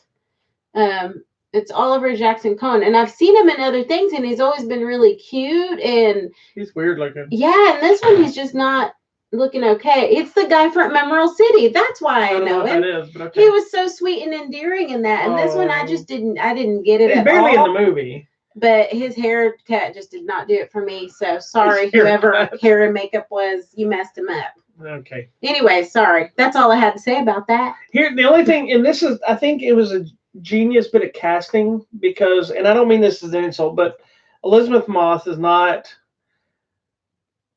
It's Oliver Jackson Cohen, and I've seen him in other things, and he's always been really cute, and he's weird looking. Yeah, and this one he's just not looking okay. It's the guy from Emerald City. That's why I know him. That is, but okay. He was so sweet and endearing in that, and this one I didn't get it at all. Barely in the movie. But his haircut just did not do it for me. So sorry, whoever hair and makeup was, you messed him up. Okay. Anyway, sorry. That's all I had to say about that. Here, the only thing, and this is, I think it was a genius bit of casting because, and I don't mean this as an insult, but Elizabeth Moss is not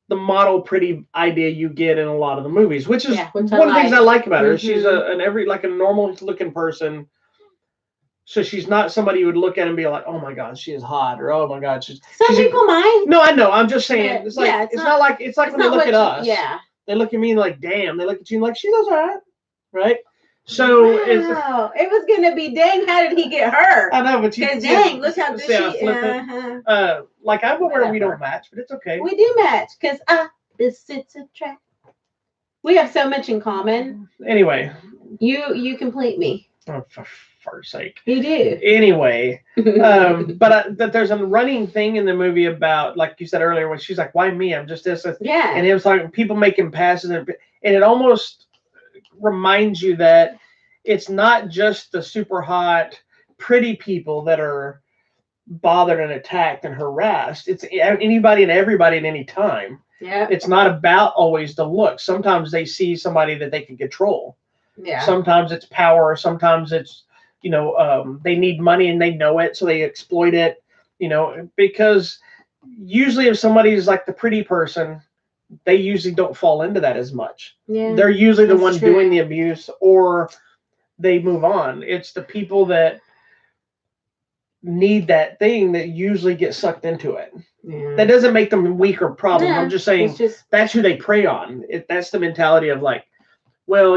the model pretty idea you get in a lot of the movies, which is one of the things I like about her. She's a normal looking person. So she's not somebody you would look at and be like, oh my God, she is hot, or oh my God, she's. Some people might. No, I know. I'm just saying. It's like it's not like when they look at us. Yeah. They look at me like, damn. They look at you like, she does all right, right? So it was gonna be dang. How did he get her? I know, but you dang, look how good she is. Like I'm aware we don't match, but it's okay. We do match because this it's a track. We have so much in common. Anyway, you complete me. Oh, for sake. You do. Anyway, but there's a running thing in the movie about, like you said earlier, when she's like, "Why me? I'm just this." Yeah. And it was like people making passes, and it almost reminds you that it's not just the super hot, pretty people that are bothered and attacked and harassed. It's anybody and everybody at any time. Yeah. It's not about always the look. Sometimes they see somebody that they can control. Yeah. Sometimes it's power. Sometimes it's, they need money and they know it, so they exploit it, because usually if somebody is like the pretty person, they usually don't fall into that as much. Yeah. They're usually the one doing the abuse, or they move on. It's the people that need that thing that usually get sucked into it. Yeah. That doesn't make them weak or problem. Yeah, I'm just saying that's who they prey on. That's the mentality of like, well,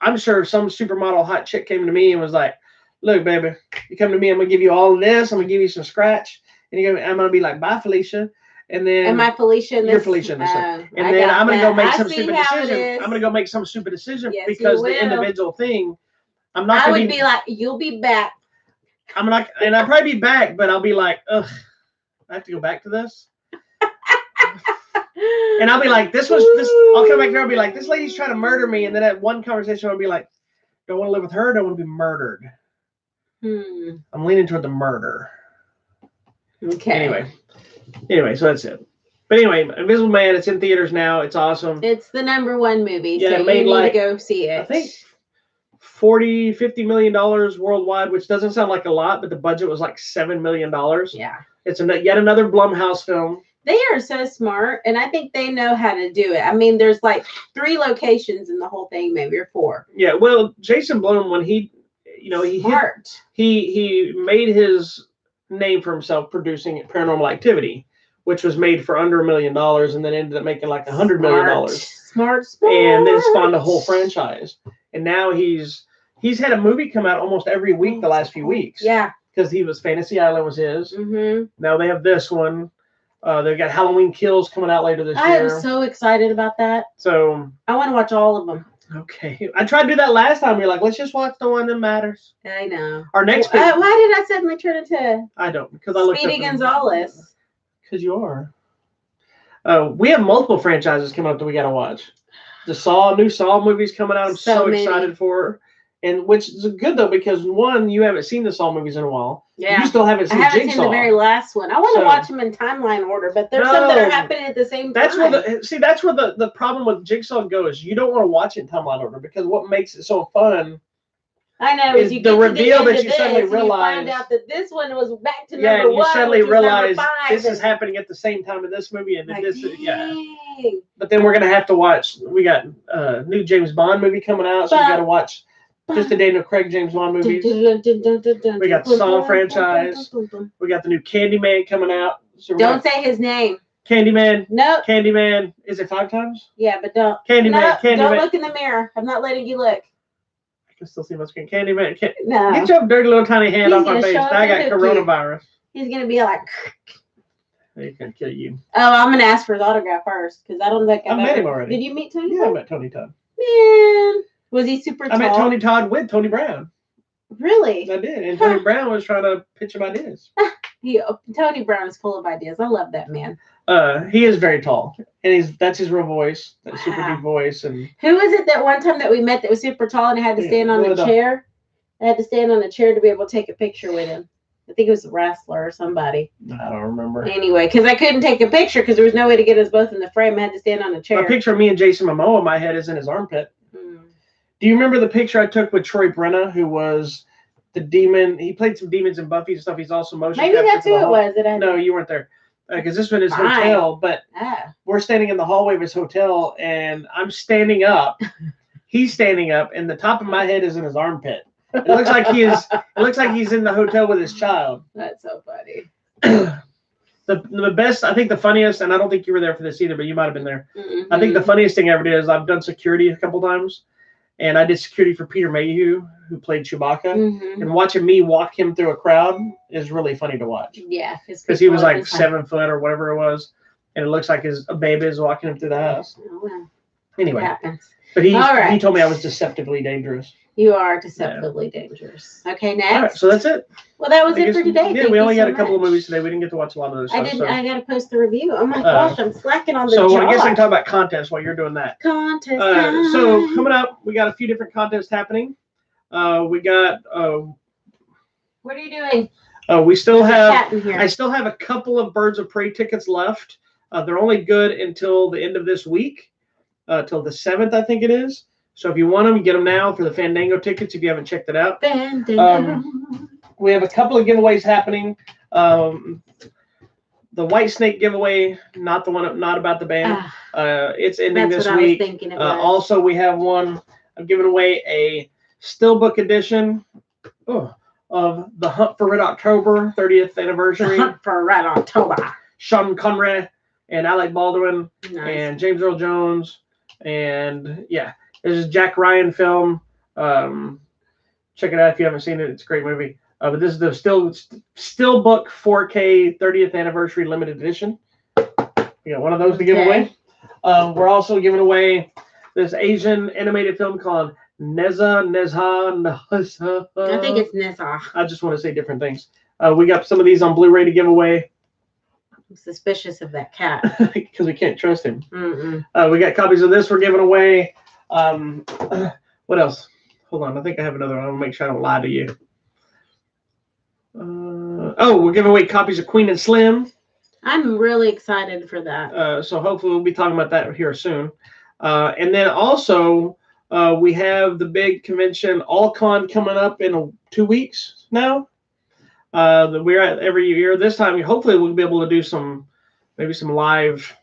I'm sure some supermodel hot chick came to me and was like, look, baby, you come to me, I'm going to give you all of this. I'm going to give you some scratch. And I'm going to be like, bye, Felicia. And then. Am I Felicia? You're Felicia. And then I'm going to go make some stupid decision. I'm going to go make some stupid decision because the individual thing. I would be like, you'll be back. I'm like, and I'll probably be back, but I'll be like, ugh, I have to go back to this. And I'll be like, this. I'll come back there. I'll be like, this lady's trying to murder me. And then at one conversation, I'll be like, don't want to live with her. Don't want to be murdered. I'm leaning toward the murder. Okay. Anyway, so that's it. But anyway, Invisible Man, it's in theaters now. It's awesome. It's the #1 movie, yeah, so you need to go see it. I think $40-50 million worldwide, which doesn't sound like a lot, but the budget was like $7 million. Yeah. It's yet another Blumhouse film. They are so smart, and I think they know how to do it. I mean, there's like 3 locations in the whole thing, maybe, or 4. Yeah, well, Jason Blum, when he made his name for himself producing Paranormal Activity, which was made for under $1 million, and then ended up making like $100 million. Smart. And then spawned a whole franchise. And now he's had a movie come out almost every week the last few weeks. Yeah. Because he was Fantasy Island was his. Mm-hmm. Now they have this one. They've got Halloween Kills coming out later this year. I am so excited about that. So I want to watch all of them. Okay. I tried to do that last time. You're like, let's just watch the one that matters. I know. Our next why did I suddenly turn into I don't. Because I looked Speedy Gonzalez? Because you are. We have multiple franchises coming up that we got to watch. The new Saw movies coming out. I'm so excited for. And which is good though, because one, you haven't seen the Saw movies in a while. Yeah. You still haven't seen I haven't Jigsaw. seen the very last one. I want to So- watch them in timeline order, but there's some that are happening at the same time. That's where that's where the problem with Jigsaw goes. You don't want to watch it in timeline order, because what makes it so fun I know is you the get reveal to the that end you of suddenly this, and realize. you find out that this one was back to Yeah, number and you one, suddenly which was number realize 5, this is and- happening at the same time in this movie, and then Like, this yeah. dang. But then we're gonna have to watch. We got new James Bond movie coming out, so we got to watch just the Daniel Craig James Bond movies. We got the Saw franchise. We got the new Candyman coming out. So Don't say his name. Candyman. No. Candyman. Is it 5 times? Yeah, but don't. Candyman. No, Candyman. don't look in the mirror. I'm not letting you look. I can still see my screen. Candyman. No. Get your dirty little tiny hand He's off my gonna face. show up I got and hook you. coronavirus. He's gonna be like, He's gonna kill you. oh, I'm gonna ask for his autograph first because I don't think I met him already. Did you meet Tony? Yeah, I met Tony Todd. Man, was he super tall? I met Tony Todd with Tony Brown. Really? I did, and Tony Brown was trying to pitch him ideas. Tony Brown is full of ideas. I love that man. He is very tall, and that's his real voice, that super Wow. deep voice, and Who was it that one time that we met that was super tall and had to stand on a chair? I had to stand on a chair to be able to take a picture with him. I think it was a wrestler or somebody. I don't remember. Anyway, because I couldn't take a picture because there was no way to get us both in the frame. I had to stand on a chair. My picture of me and Jason Momoa in my head is in his armpit. Hmm. Do you remember the picture I took with Troy Brenna, who was the demon? He played some demons in Buffy and stuff. He's also motion Maybe captured that's for who the it whole- was. That I No, you weren't there. Because this one is Fine. hotel, but Ah. we're standing in the hallway of his hotel, and I'm standing up. He's standing up, and the top of my head is in his armpit. It looks like he is. It looks like he's in the hotel with his child. That's so funny. The best, I think, the funniest, and I don't think you were there for this either, but you might have been there. Mm-hmm. I think the funniest thing I ever did is I've done security a couple times, and I did security for Peter Mayhew, who played Chewbacca. Mm-hmm. And watching me walk him through a crowd is really funny to watch, Yeah, because he was like 7 foot or whatever it was, and it looks like a baby is walking him through the house. Oh, well, it Anyway, happens. but he All right. he told me I was deceptively dangerous. You are deceptively dangerous. Okay, next. All right, so that's it. Well, that was I it for guess- today. Yeah, Thank we you only so got a couple of much. movies today. We didn't get to watch a lot of those I stuff. didn't. I gotta post the review. Oh my Uh, gosh, I'm slacking on the So job. I guess I can talk about contests while you're doing that. Contest. So time. coming up, we got a few different contests happening. We got. What are you doing? We still There's a have. cat in here. I still have a couple of Birds of Prey tickets left. They're only good until the end of this week, till the 7th, I think it is. So if you want them, you get them now for the Fandango tickets if you haven't checked it out. We have a couple of giveaways happening. The White Snake giveaway, not the one, not about the band. It's ending That's this what week. I was thinking it was. Also, we have one. I'm giving away a Steelbook edition of the Hunt for Red October 30th anniversary. Hunt for Red October. Sean Connery and Alec Baldwin Nice. and James Earl Jones, and yeah, this is a Jack Ryan film. Check it out if you haven't seen it. It's a great movie. But this is the Steelbook 4K 30th anniversary limited edition. We got one of those to give away. We're also giving away this Asian animated film called Nezha. I think it's Nessa. I just want to say different things. We got some of these on Blu-ray to give away I'm suspicious of that cat. because we can't trust him. Mm-mm. We got copies of this we're giving away. What else? Hold on. I think I have another one. I want to make sure I don't lie to you. We're giving away copies of Queen and Slim. I'm really excited for that. So hopefully we'll be talking about that here soon. And then also we have the big convention AllCon coming up in 2 weeks now. That we're at every year. This time, hopefully, we'll be able to do maybe some live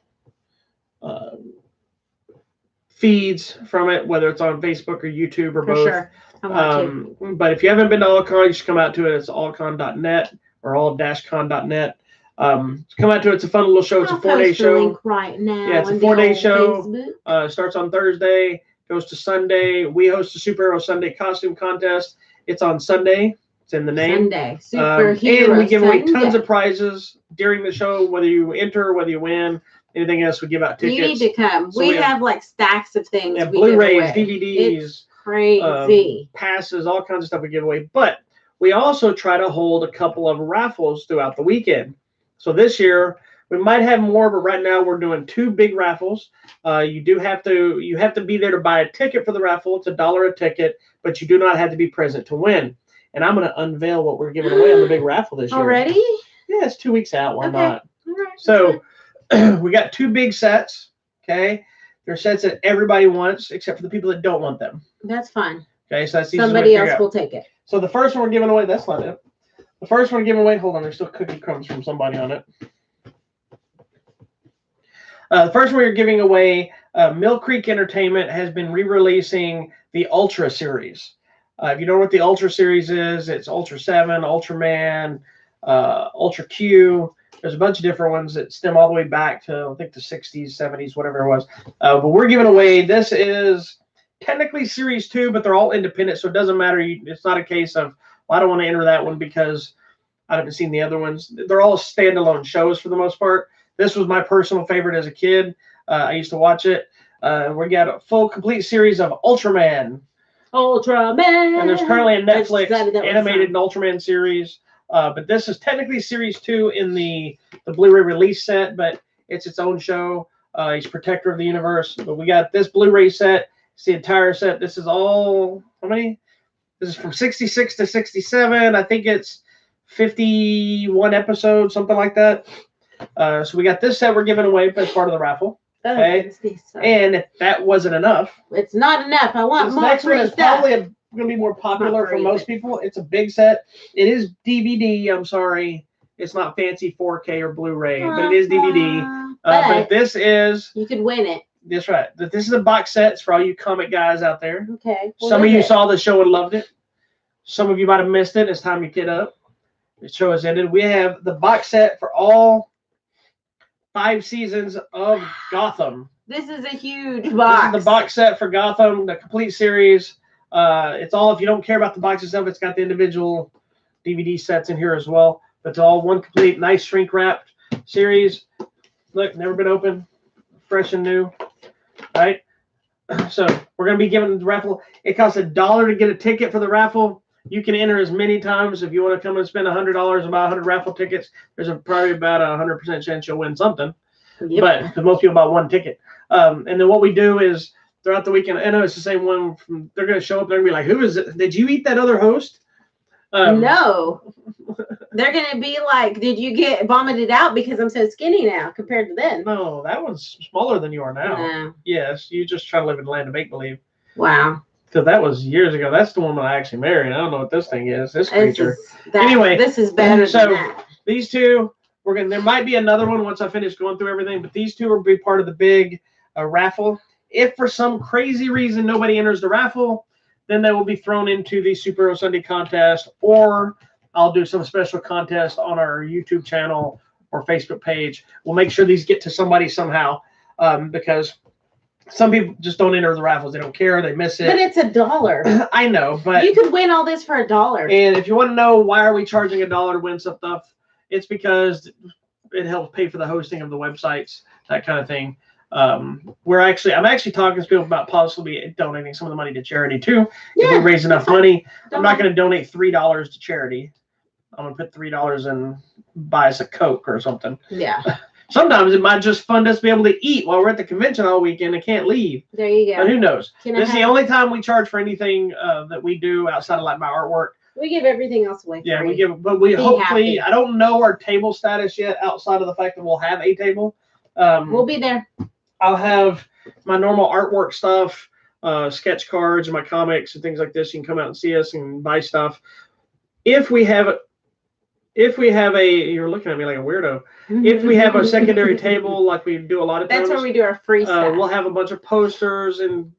feeds from it, whether it's on Facebook or YouTube or For both. sure. I want to. But if you haven't been to AllCon, you should come out to it. It's allcon.net or all-con.net. Come out to it. It's a fun little show. It's a I'll 4-day post the show. link right now. Yeah, it's a on the 4-day old show. Facebook. Starts on Thursday, goes to Sunday. We host a Superhero Sunday costume contest. It's on Sunday. It's in the name. Sunday. Superhero And we give away tons Sunday. of prizes during the show, whether you enter, whether you win, anything else. We give out tickets. You need to come. So we we have- have like stacks of things. Yeah, we give Blu-rays, away. DVDs, It's crazy. passes, all kinds of stuff we give away. But we also try to hold a couple of raffles throughout the weekend. So this year We might have more, but right now we're doing 2 big raffles. You have to be there to buy a ticket for the raffle. It's $1 a ticket, but you do not have to be present to win. And I'm going to unveil what we're giving away on the big raffle this year. Already? Yeah, it's 2 weeks out. Why Okay. not? All right. So we got 2 big sets. Okay, they're sets that everybody wants, except for the people that don't want them. That's fine. Okay, so that's Somebody else will take it. So the first one we're giving away, that's not it. The first one we're giving away, hold on, there's still cookie crumbs from somebody on it. The first one we're giving away, Mill Creek Entertainment has been re-releasing the Ultra series. If you know what the Ultra series is, it's Ultra 7, Ultraman, Ultra Q. There's a bunch of different ones that stem all the way back to, I think, the 60s, 70s, whatever it was. But we're giving away, this is technically Series 2, but they're all independent, so it doesn't matter. It's not a case of, well, I don't want to enter that one because I haven't seen the other ones. They're all standalone shows for the most part. This was my personal favorite as a kid. I used to watch it. We got a full, complete series of Ultraman. Ultraman! And there's currently a Netflix animated Ultraman series. But this is technically Series 2 in the Blu-ray release set, but it's its own show. He's Protector of the Universe. But we got this Blu-ray set. It's the entire set. This is all, how many? This is from 66 to 67. I think it's 51 episodes, something like that. So we got this set we're giving away as part of the raffle. Okay. And if that wasn't enough, it's not enough. I want this more. next one is stuff. probably going to be more popular for most people. It's a big set. It is DVD. I'm sorry. It's not fancy 4K or Blu-ray, but it is DVD. But this is. You could win it. That's right. This is a box set. It's for all you comic guys out there. Okay. Some of you saw the show and loved it. Some of you might have missed it. It's time to get up. The show has ended. We have the box set for all 5 seasons of Gotham. This is a huge box. This is the box set for Gotham, the complete series. It's all, if you don't care about the box itself, it's got the individual DVD sets in here as well. But it's all one complete, nice shrink wrapped series. Look, never been opened, fresh and new. All right. So we're going to be giving the raffle. It costs $1 to get a ticket for the raffle. You can enter as many times if you want to come and spend $100 and buy 100 raffle tickets. There's probably about a 100% chance you'll win something. Yep. But because most people buy 1 ticket. And then what we do is throughout the weekend, I know it's the same one. They're going to show up. They're going to be like, "Who is it? Did you eat that other host?" No. They're going to be like, "Did you get vomited out because I'm so skinny now compared to then?" No, that one's smaller than you are now. No. Yes, you just try to live in the land of make believe. Wow. Because that was years ago. That's the woman I actually married. I don't know what this thing is. This creature. Anyway, this is better than that. These 2, there might be another one once I finish going through everything, but these 2 will be part of the big raffle. If for some crazy reason nobody enters the raffle, then they will be thrown into the Superhero Sunday contest, or I'll do some special contest on our YouTube channel or Facebook page. We'll make sure these get to somebody somehow, because some people just don't enter the raffles. They don't care. They miss it. But it's $1. I know, but you could win all this for $1. And if you want to know why are we charging $1 to win some stuff, it's because it helps pay for the hosting of the websites, that kind of thing. I'm actually talking to people about possibly donating some of the money to charity too. If we raise enough money, I'm not going to donate $3 to charity. I'm going to put $3 and buy us a Coke or something. Yeah. Sometimes it might just fund us to be able to eat while we're at the convention all weekend and can't leave. There you go. But who knows? This is the only time we charge for anything that we do outside of like my artwork. We give everything else away. Yeah, we give, but we hopefully, I don't know our table status yet outside of the fact that we'll have a table. We'll be there. I'll have my normal artwork stuff, sketch cards, and my comics and things like this. You can come out and see us and buy stuff. If we have a, you're looking at me like a weirdo. If we have a secondary table, like we do a lot of times, that's where we do our free stuff. We'll have a bunch of posters and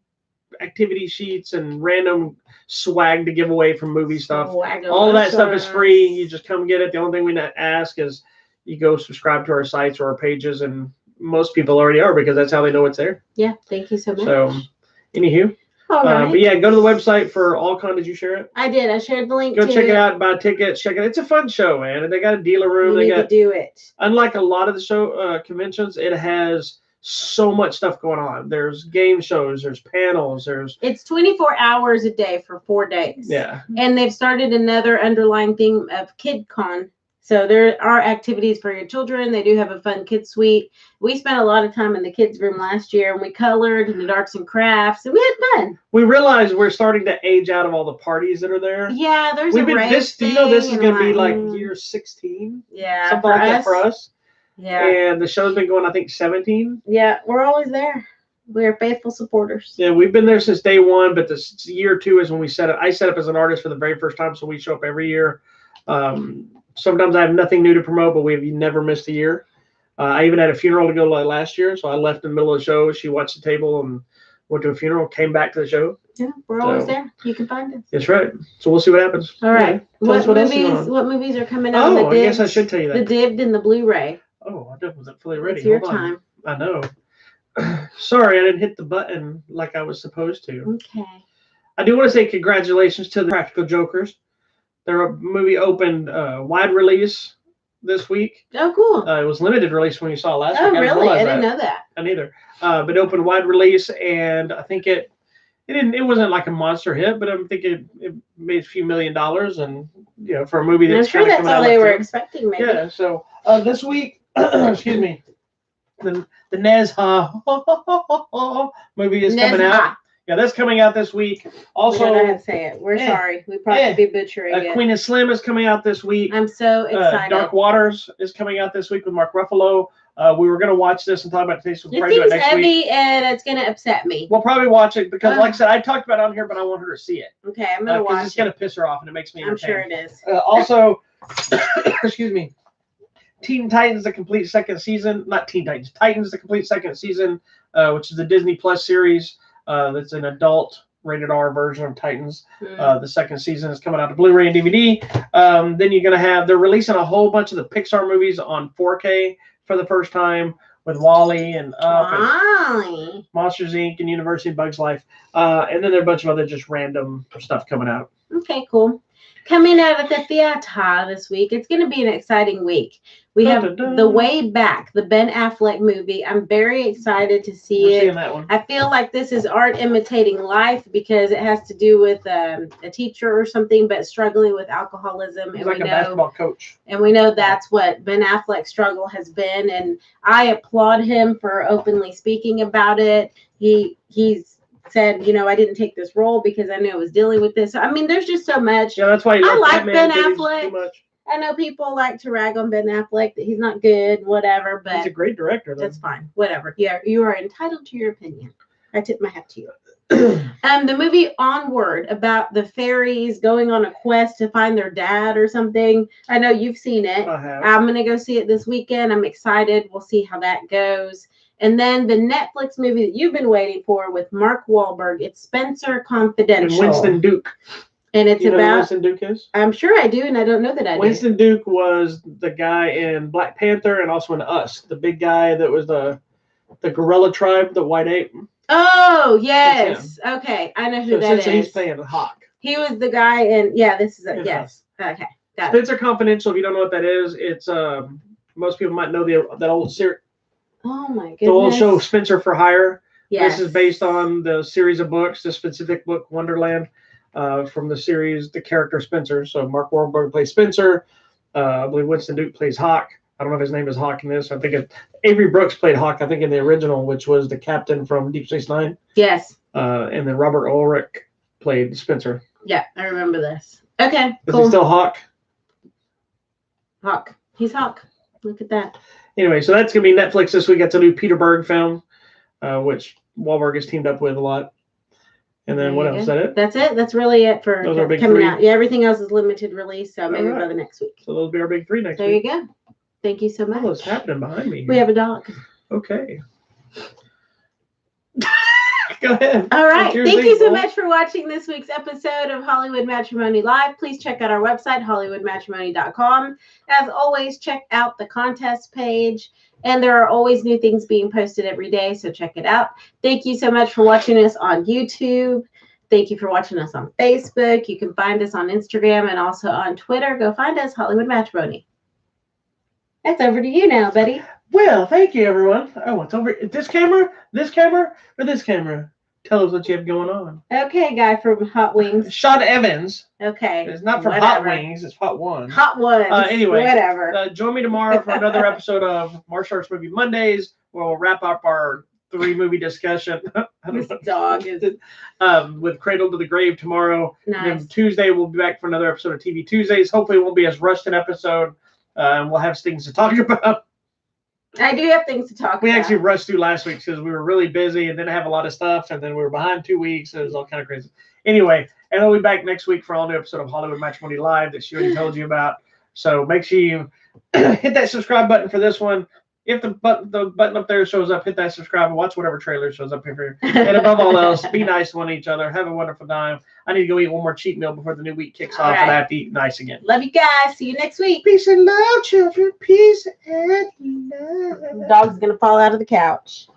activity sheets and random swag to give away from movie stuff. All of that stuff is free. You just come get it. The only thing we ask is you go subscribe to our sites or our pages, and most people already are because that's how they know it's there. Yeah, thank you so much. So, anywho. All right. But yeah, go to the website for Allcon. Did you share it? I did. I shared the link. Go check it out. Buy tickets. Check it. It's a fun show, man. And they got a dealer room. You need to do it. Unlike a lot of the show conventions, it has so much stuff going on. There's game shows. There's panels. It's 24 hours a day for 4 days. Yeah. And they've started another underlying theme of KidCon So there are activities for your children. They do have a fun kids suite. We spent a lot of time in the kids room last year, and we colored and did arts and crafts, and we had fun. We realize we're starting to age out of all the parties that are there. Yeah, there's We've a been rave this. Do you know this is thing going to be and like I'm year 16? Yeah, Something like that for us. Yeah. And the show's been going, I think, 17. Yeah, we're always there. We're faithful supporters. Yeah, we've been there since day one, but this year 2 is when we set up. I set up as an artist for the very first time, so we show up every year. Sometimes I have nothing new to promote, but we've never missed a year. I even had a funeral to go to last year, so I left in the middle of the show. She watched the table and went to a funeral, came back to the show. Yeah, we're always there. You can find us. That's right. So we'll see what happens. All right. Yeah. What movies are coming out? Oh, I guess I should tell you that. The Divd and the Blu-ray. Oh, I wasn't fully ready. It's your Hold on. time. I know. Sorry, I didn't hit the button like I was supposed to. Okay. I do want to say congratulations to the Practical Jokers. Their movie opened wide release this week. Oh, cool. It was limited release when you saw it last week. Oh, really? I didn't know that. I neither. But it opened wide release, and I think it wasn't like a monster hit, but I think it made a few $1 million, and for a movie that's I'm sure that's all they were expecting. Maybe. Yeah. So this week, excuse me, the Nez movie is coming out. Yeah, that's coming out this week. Also, we don't know how to say it. We're sorry. We probably be butchering it. Queen and Slim is coming out this week. I'm so excited. Dark Waters is coming out this week with Mark Ruffalo. We were going to watch this and talk about it today, so we'll probably do it next week. It's heavy and it's going to upset me. We'll probably watch it because, like I said, I talked about it on here, but I want her to see it. Okay, I'm going to watch it. It's going to piss her off, and it makes me I'm sure it is. Also, excuse me, Teen Titans, the complete second season. Not Teen Titans. Titans, the complete second season, which is the Disney Plus series. That's an adult rated R version of Titans. The second season is coming out to Blu-ray and DVD. Then you're going to they're releasing a whole bunch of the Pixar movies on 4K for the first time with WALL-E and Up and Monsters, Inc. and University of Bugs Life. And then there are a bunch of other just random stuff coming out. Okay, cool. Coming out of the theater this week, it's going to be an exciting week. We have The Way Back, the Ben Affleck movie. I'm very excited to see it. That one. I feel like this is art imitating life because it has to do with a teacher or something, but struggling with alcoholism. He's like a basketball coach. And we know that's what Ben Affleck's struggle has been. And I applaud him for openly speaking about it. He's said, I didn't take this role because I knew I was dealing with this. I mean, there's just so much. Yeah, that's why I like Ben Affleck. I know people like to rag on Ben Affleck that he's not good, whatever, but he's a great director. That's fine. Whatever. Yeah, you are entitled to your opinion. I tip my hat to you. The movie Onward about the fairies going on a quest to find their dad or something. I know you've seen it. I have. I'm gonna go see it this weekend. I'm excited. We'll see how that goes. And then the Netflix movie that you've been waiting for with Mark Wahlberg. It's Spencer Confidential. And Winston Duke. And it's about. Who Winston Duke is? I'm sure I do, and I don't know that I do. Winston Duke was the guy in Black Panther and also in Us, the big guy that was the gorilla tribe, the white ape. Oh yes, okay, I know who that is. He's playing Hawk. He was the guy in. Yeah, this is it. Yes. Okay. Got Spencer Confidential. If you don't know what that is, it's most people might know that old series. Oh my goodness. The old show Spencer for Hire. Yes. This is based on the series of books, the specific book Wonderland. From the series, the character Spencer. So Mark Wahlberg plays Spencer. I believe Winston Duke plays Hawk. I don't know if his name is Hawk in this. I think Avery Brooks played Hawk, I think, in the original, which was the captain from Deep Space Nine. Yes. And then Robert Ulrich played Spencer. Yeah, I remember this. Okay, cool. Is he still Hawk? Hawk. He's Hawk. Look at that. Anyway, so that's going to be Netflix this week. That's a new Peter Berg film, which Wahlberg has teamed up with a lot. And then what else? Is that it? That's it. That's really it for coming three. Out. Yeah, everything else is limited release, so maybe by the next week. So those will be our big 3 next week. There you go. Thank you so much. What's happening behind me? We have a dog. Okay. Go ahead. All right. Thank you so much for watching this week's episode of Hollywood Matrimony Live. Please check out our website, hollywoodmatrimony.com. As always, check out the contest page. And there are always new things being posted every day, so check it out. Thank you so much for watching us on YouTube. Thank you for watching us on Facebook. You can find us on Instagram and also on Twitter. Go find us, Hollywood Matrimony. That's over to you now, buddy. Well, thank you, everyone. Oh, it's over. This camera, or this camera? Tell us what you have going on. Okay, guy from Hot Wings. Sean Evans. Okay. It's not from whatever. Hot Wings. It's Hot Ones. Hot Ones. Anyway, whatever. Join me tomorrow for another episode of Martial Arts Movie Mondays, where we'll wrap up our 3-movie discussion. This dog is with Cradle to the Grave tomorrow. nice. And then Tuesday we'll be back for another episode of TV Tuesdays. Hopefully it won't be as rushed an episode. And we'll have things to talk about. I do have things to talk about. We actually rushed through last week because we were really busy and didn't have a lot of stuff, and then we were behind 2 weeks. It was all kind of crazy. Anyway, and we'll be back next week for all new episode of Hollywood Matrimony Live that she already told you about. So make sure you hit that subscribe button for this one. If the button up there shows up, hit that subscribe and watch whatever trailer shows up here. And above all else, be nice to one each other. Have a wonderful time. I need to go eat one more cheat meal before the new week kicks off, and I have to eat nice again. Love you guys. See you next week. Peace and love, children. Peace and love. The dog's going to fall out of the couch.